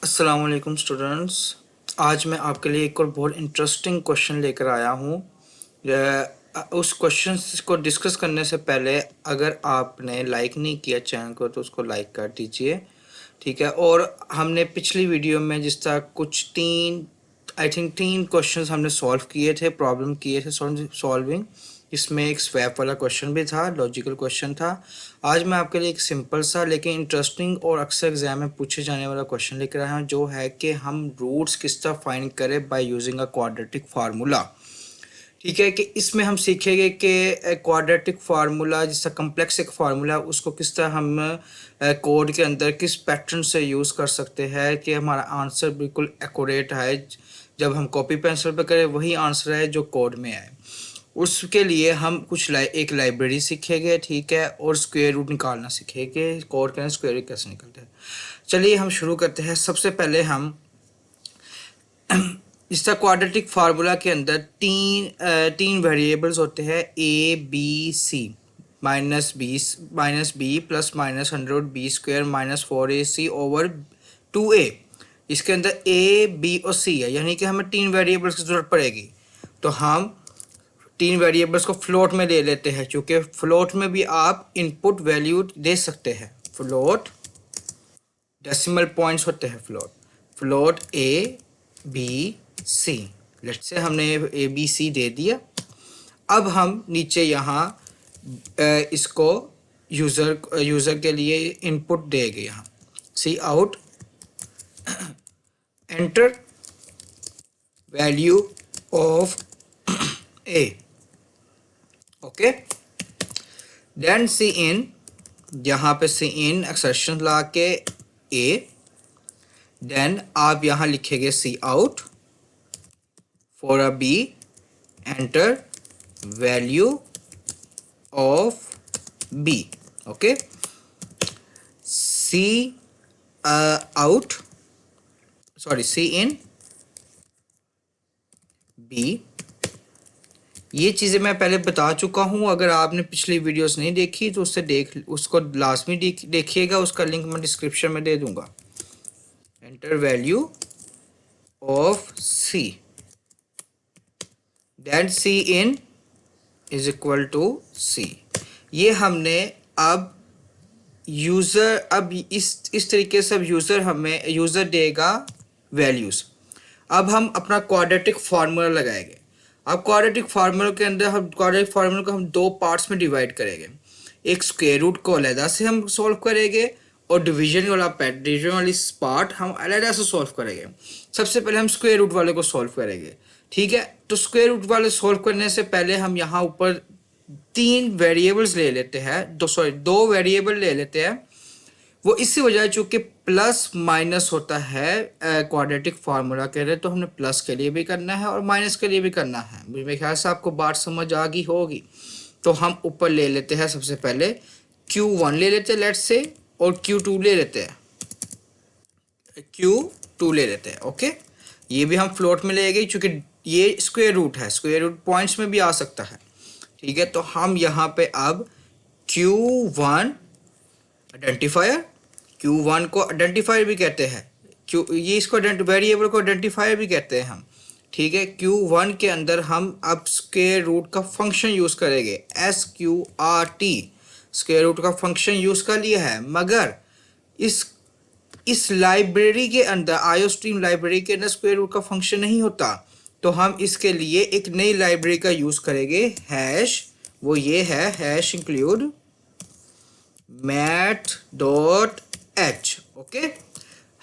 अस्सलाम वालेकुम स्टूडेंट्स। आज मैं आपके लिए एक और बहुत इंटरेस्टिंग क्वेश्चन लेकर आया हूँ। उस क्वेश्चन को डिस्कस करने से पहले अगर आपने लाइक नहीं किया चैनल को तो उसको लाइक कर दीजिए, ठीक है। और हमने पिछली वीडियो में जिस तरह कुछ तीन क्वेश्चंस हमने सॉल्व किए थे, प्रॉब्लम किए थे सॉल्विंग। इसमें एक स्वैप वाला क्वेश्चन भी था, लॉजिकल क्वेश्चन था। आज मैं आपके लिए एक सिंपल सा लेकिन इंटरेस्टिंग और अक्सर एग्जाम में पूछे जाने वाला क्वेश्चन लेकर आया हूँ, जो है कि हम रूट्स किस तरह फाइंड करें by using a quadratic formula. ठीक है कि इसमें हम सीखेंगे कि क्वाड्रेटिक फार्मूला जिसका कम्प्लेक्स एक फार्मूला उसको किस तरह हम कोड के अंदर किस पैटर्न से यूज़ कर सकते हैं कि हमारा आंसर बिल्कुल एक्यूरेट आए। जब हम कॉपी पेंसिल पे करें वही आंसर है जो कोड में आए। उसके लिए हम एक लाइब्रेरी सीखेंगे, ठीक है, और स्क्वायर रूट निकालना सीखेंगे, कोड के स्क्वायर रूट कैसे निकलते हैं। चलिए हम शुरू करते हैं। सबसे पहले हम इसका क्वाड्रेटिक फार्मूला के अंदर तीन वेरिएबल्स होते हैं, A B C, minus B plus minus 100 b² minus 4ac over 2a। इसके अंदर ए बी और सी है, यानी कि हमें तीन वेरिएबल्स की ज़रूरत पड़ेगी। तो हम तीन वेरिएबल्स को फ्लोट में ले लेते हैं, क्योंकि फ्लोट में भी आप इनपुट वैल्यू दे सकते हैं। फ्लोट डेसिमल पॉइंट्स होते हैं। Float A B C, let's say हमने ए बी सी दे दिया। अब हम नीचे यहाँ इसको यूज़र के लिए इनपुट देंगे। यहाँ cout enter value of a, okay. Then cin, यहाँ पे सी इन एक्सेप्शन ला के ए। देन आप यहाँ लिखेंगे cout for a b, enter value of b, okay. Cout, sorry, cin b. ये चीज़ें मैं पहले बता चुका हूँ, अगर आपने पिछली वीडियोस नहीं देखी तो उसको लाजमी देखिएगा, उसका लिंक मैं डिस्क्रिप्शन में दे दूंगा। Enter value of c, that cin is equal to c. ये हमने अब इस तरीके से अब यूज़र देगा वैल्यूज़। अब हम अपना क्वाड्रेटिक फार्मूला लगाएंगे। अब क्वाड्रेटिक फार्मूला के अंदर हम क्वाड्रेटिक फार्मूला को हम दो पार्ट्स में डिवाइड करेंगे। एक स्क्वायर रूट को अलहदा से हम सॉल्व करेंगे और डिवीजन वाली पार्ट हम अलहदा से सॉल्व करेंगे। सबसे पहले हम स्क्वायर रूट वाले को सॉल्व करेंगे, ठीक है। तो स्क्वायर रूट वाले सॉल्व करने से पहले हम यहाँ ऊपर तीन वेरिएबल्स ले लेते हैं, दो वेरिएबल ले लेते हैं। वो इसी वजह चूंकि प्लस माइनस होता है क्वाड्रेटिक फार्मूला के लिए, तो हमने प्लस के लिए भी करना है और माइनस के लिए भी करना है। मेरे ख्याल से आपको बात समझ आ गई होगी। तो हम ऊपर ले लेते हैं, सबसे पहले Q1 ले लेते हैं लेट्स से, और Q2 ले लेते हैं, Q2 ले लेते हैं, ओके। ये भी हम फ्लोट में ले गए क्योंकि ये स्क्वायर रूट है, स्क्वायर रूट पॉइंट्स में भी आ सकता है, ठीक है। तो हम यहाँ पे अब Q1 आइडेंटिफायर, Q1 को आइडेंटिफायर भी कहते हैं, ये इसको वेरिएबल को आइडेंटिफायर भी कहते हैं हम, ठीक है। Q1 के अंदर हम अब स्क्वायर रूट का फंक्शन यूज़ करेंगे, SQRT, स्क्वायर रूट का फंक्शन यूज़ कर लिया है। मगर इस लाइब्रेरी के अंदर, आईओस्ट्रीम लाइब्रेरी के अंदर स्क्वायर रूट का फंक्शन नहीं होता। तो हम इसके लिए एक नई लाइब्रेरी का यूज़ करेंगे, हैश, वो ये है हैश इंक्लूड math.h, ओके।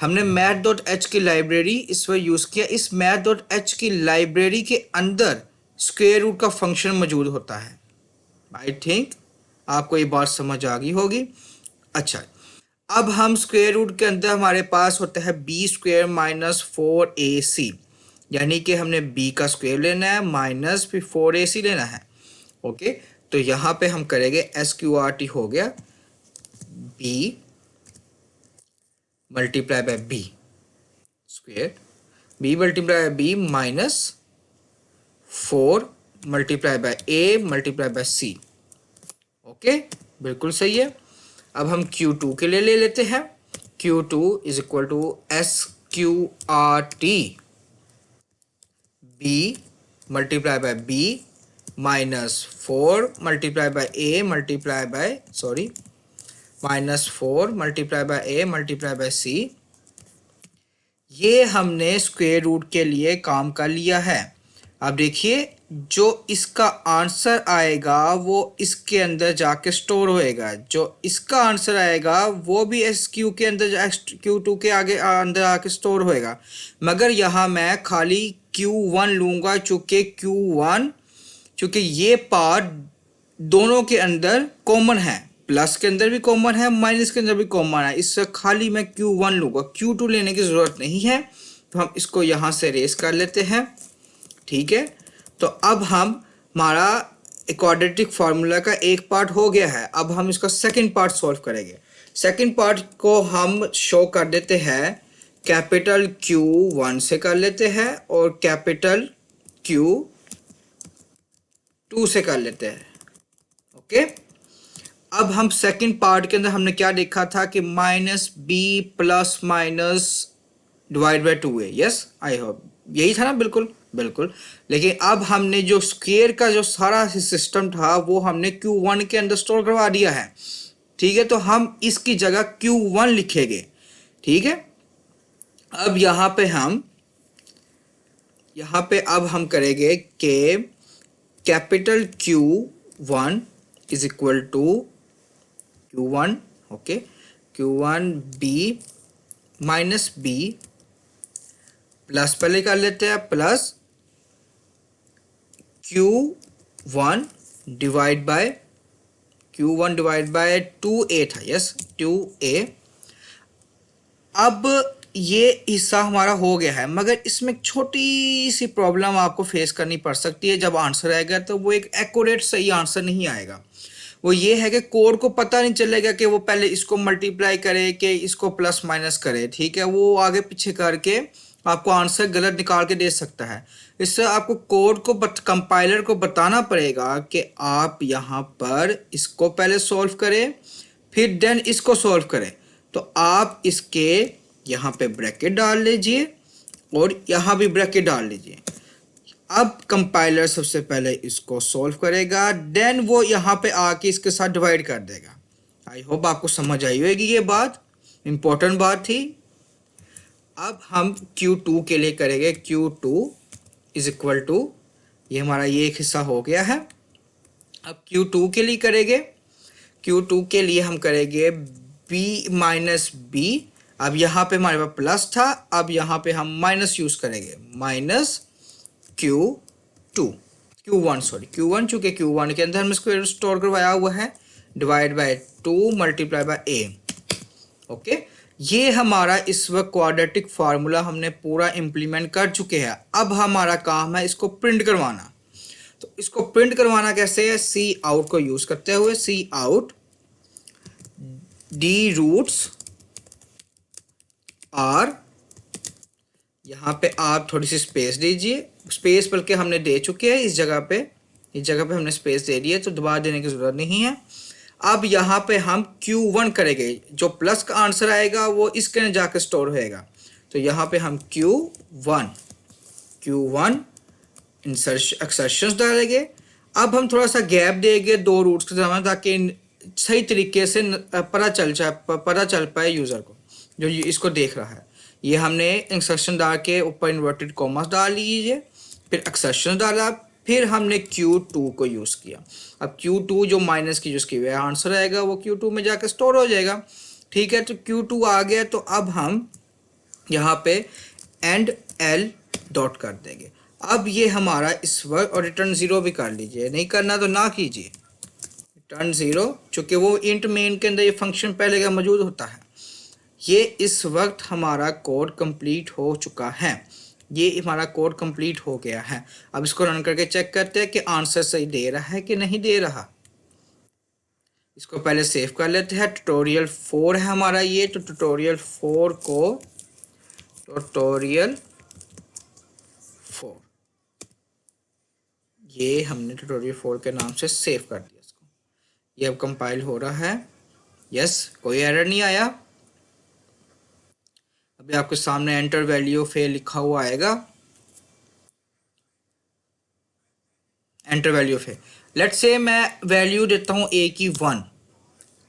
हमने math.h की लाइब्रेरी इस पर यूज़ किया। इस math.h की लाइब्रेरी के अंदर स्क्वायर रूट का फंक्शन मौजूद होता है। आई थिंक आपको ये बात समझ आ गई होगी। अच्छा, अब हम स्क्वायर रूट के अंदर हमारे पास होता है b² माइनस 4ac, यानी कि हमने b का स्क्वायर लेना है माइनस फिर 4ac लेना है, ओके। तो यहाँ पे हम करेंगे SQRT हो गया b multiply by b square, b multiply by b minus 4 multiply by a multiply by c, okay, बिल्कुल सही है। अब हम Q2 के लिए ले लेते हैं, Q2 is equal to QRT B multiply by B minus 4 multiply by A multiply by minus 4 multiply by A multiply by C। ये हमने स्क्वायर रूट के लिए काम कर लिया है। अब देखिए जो इसका आंसर आएगा वो इसके अंदर जाके स्टोर होएगा, जो इसका आंसर आएगा वो भी एस क्यू के अंदर Q2 के आगे अंदर आके स्टोर होएगा। मगर यहाँ मैं खाली Q1 लूँगा चूँकि ये पार्ट दोनों के अंदर कॉमन है, प्लस के अंदर भी कॉमन है, माइनस के अंदर भी कॉमन है। इससे खाली मैं Q1 लूँगा, Q2 लेने की ज़रूरत नहीं है। तो हम इसको यहाँ से रेस कर लेते हैं, ठीक है। तो अब हमारा क्वाड्रेटिक फार्मूला का एक पार्ट हो गया है। अब हम इसका सेकंड पार्ट सॉल्व करेंगे। सेकंड पार्ट को हम शो कर देते हैं कैपिटल Q1 से कर लेते हैं और कैपिटल Q2 से कर लेते हैं, ओके। अब हम सेकंड पार्ट के अंदर हमने क्या देखा था कि minus B plus minus divide by 2a, yes I hope यही था ना, बिल्कुल बिल्कुल। लेकिन अब हमने जो स्क्वायर का जो सारा सिस्टम था वो हमने Q1 के अंदर स्टोर करवा दिया है, ठीक है। तो हम इसकी जगह Q1 लिखेंगे, ठीक है। अब यहाँ पे अब हम करेंगे कि capital Q1 is equal to Q1, okay, Q1 B minus B plus पहले कर लेते हैं plus Q1 divide by 2a था, यस 2a। अब ये हिस्सा हमारा हो गया है, मगर इसमें एक छोटी सी प्रॉब्लम आपको फेस करनी पड़ सकती है। जब आंसर आएगा तो वो एक एक्यूरेट सही आंसर नहीं आएगा। वो ये है कि कोड को पता नहीं चलेगा कि वो पहले इसको मल्टीप्लाई करे कि इसको प्लस माइनस करे, ठीक है। वो आगे पीछे करके आपको आंसर गलत निकाल के दे सकता है। इससे आपको कोड को कंपाइलर को बताना पड़ेगा कि आप यहाँ पर इसको पहले सॉल्व करें फिर देन इसको सॉल्व करें। तो आप इसके यहाँ पे ब्रैकेट डाल लीजिए और यहाँ भी ब्रैकेट डाल लीजिए। अब कंपाइलर सबसे पहले इसको सॉल्व करेगा, देन वो यहाँ पे आके इसके साथ डिवाइड कर देगा। आई होप आपको समझ आई होगी, ये बात इंपॉर्टेंट बात थी। अब हम Q2 के लिए करेंगे Q2 इज इक्वल टू, ये हमारा ये एक हिस्सा हो गया है। अब Q2 के लिए करेंगे, Q2 के लिए हम करेंगे B माइनस B। अब यहाँ पे हमारे पास प्लस था, अब यहाँ पे हम माइनस यूज करेंगे, माइनस Q1 चूंकि Q1 के अंदर हम इसको स्टोर करवाया हुआ है, divide by 2 multiply by a, okay. ये हमारा इस वक्त क्वाड्रेटिक फार्मूला हमने पूरा इम्प्लीमेंट कर चुके हैं। अब हमारा काम है इसको प्रिंट करवाना। तो इसको प्रिंट करवाना कैसे है, सी आउट को यूज करते हुए, सी आउट डी रूट्स आर, यहाँ पे आप थोड़ी सी स्पेस दीजिए, स्पेस बल्कि हमने दे चुके हैं इस जगह पे हमने स्पेस दे दी है, तो दोबारा देने की ज़रूरत नहीं है। अब यहाँ पे हम Q1 करेंगे, जो प्लस का आंसर आएगा वो इसके अंदर जाकर स्टोर होएगा। तो यहाँ पे हम Q1 एक्सर्शंस डालेंगे। अब हम थोड़ा सा गैप देंगे दो रूट्स के दरम्यान, ताकि सही तरीके से पता चल पाए यूज़र को जो इसको देख रहा है। ये हमने इंस्ट्रक्शन डाल के ऊपर इन्वर्टेड कॉमर्स डाल लीजिए, फिर एक्सेप्शन डाला, फिर हमने Q2 को यूज़ किया। अब Q2 जो माइनस की यूज़ की हुई है, आंसर आएगा वो Q2 में जाकर स्टोर हो जाएगा, ठीक है। तो Q2 आ गया, तो अब हम यहाँ पे एंड L डॉट कर देंगे। अब ये हमारा इस वक्त, और रिटर्न 0 भी कर लीजिए, नहीं करना तो ना कीजिए, रिटर्न 0, चूँकि वो इंट मेन के अंदर ये फंक्शन पहले का मौजूद होता है। ये इस वक्त हमारा कोड कंप्लीट हो चुका है, ये हमारा कोड कंप्लीट हो गया है। अब इसको रन करके चेक करते हैं कि आंसर सही दे रहा है कि नहीं दे रहा। इसको पहले सेव कर लेते हैं। ट्यूटोरियल 4 है हमारा ये, तो ट्यूटोरियल 4 ये हमने ट्यूटोरियल 4 के नाम से सेव कर दिया इसको। ये अब कंपाइल हो रहा है, यस, कोई एरर नहीं आया। अभी आपके सामने एंटर वैल्यू ऑफ ए लिखा हुआ आएगा, enter value of A. Let's say मैं वैल्यू देता हूँ ए की 1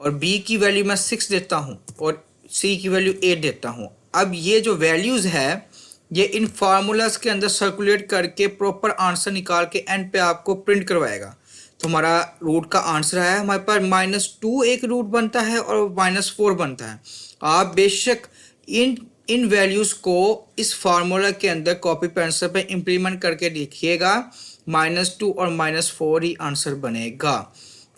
और बी की वैल्यू मैं 6 देता हूँ और सी की वैल्यू 8 देता हूँ। अब ये जो वैल्यूज़ है ये इन फार्मूलाज के अंदर सर्कुलेट करके प्रॉपर आंसर निकाल के एंड पे आपको प्रिंट करवाएगा। तो हमारा रूट का आंसर है, हमारे पास -2 एक रूट बनता है और -4 बनता है। आप बेशक इन इन वैल्यूज़ को इस फार्मूला के अंदर कॉपी पेंसिल पे इम्प्लीमेंट करके देखिएगा, -2 और -4 ही आंसर बनेगा।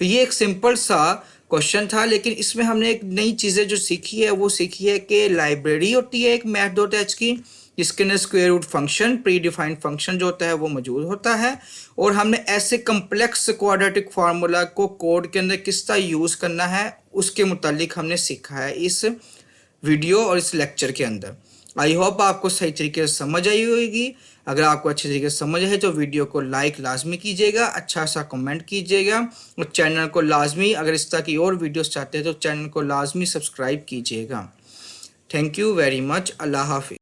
तो ये एक सिंपल सा क्वेश्चन था, लेकिन इसमें हमने एक नई चीज़ें जो सीखी है वो सीखी है कि लाइब्रेरी होती है एक math.h की, जिसके अंदर square root function, predefined function जो होता है वो मौजूद होता है, और हमने ऐसे कम्प्लेक्स क्वाड्रेटिक फार्मूला को कोड के अंदर किस तरह यूज़ करना है उसके मुतालिक हमने सीखा है इस वीडियो और इस लेक्चर के अंदर। आई होप आपको सही तरीके से समझ आई होगी। अगर आपको अच्छे तरीके से समझ है तो वीडियो को लाइक लाजमी कीजिएगा, अच्छा सा कमेंट कीजिएगा, और चैनल को लाजमी, अगर इस तरह की और वीडियोस चाहते हैं तो चैनल को लाजमी सब्सक्राइब कीजिएगा। Thank you very much. अल्लाह हाफिज़।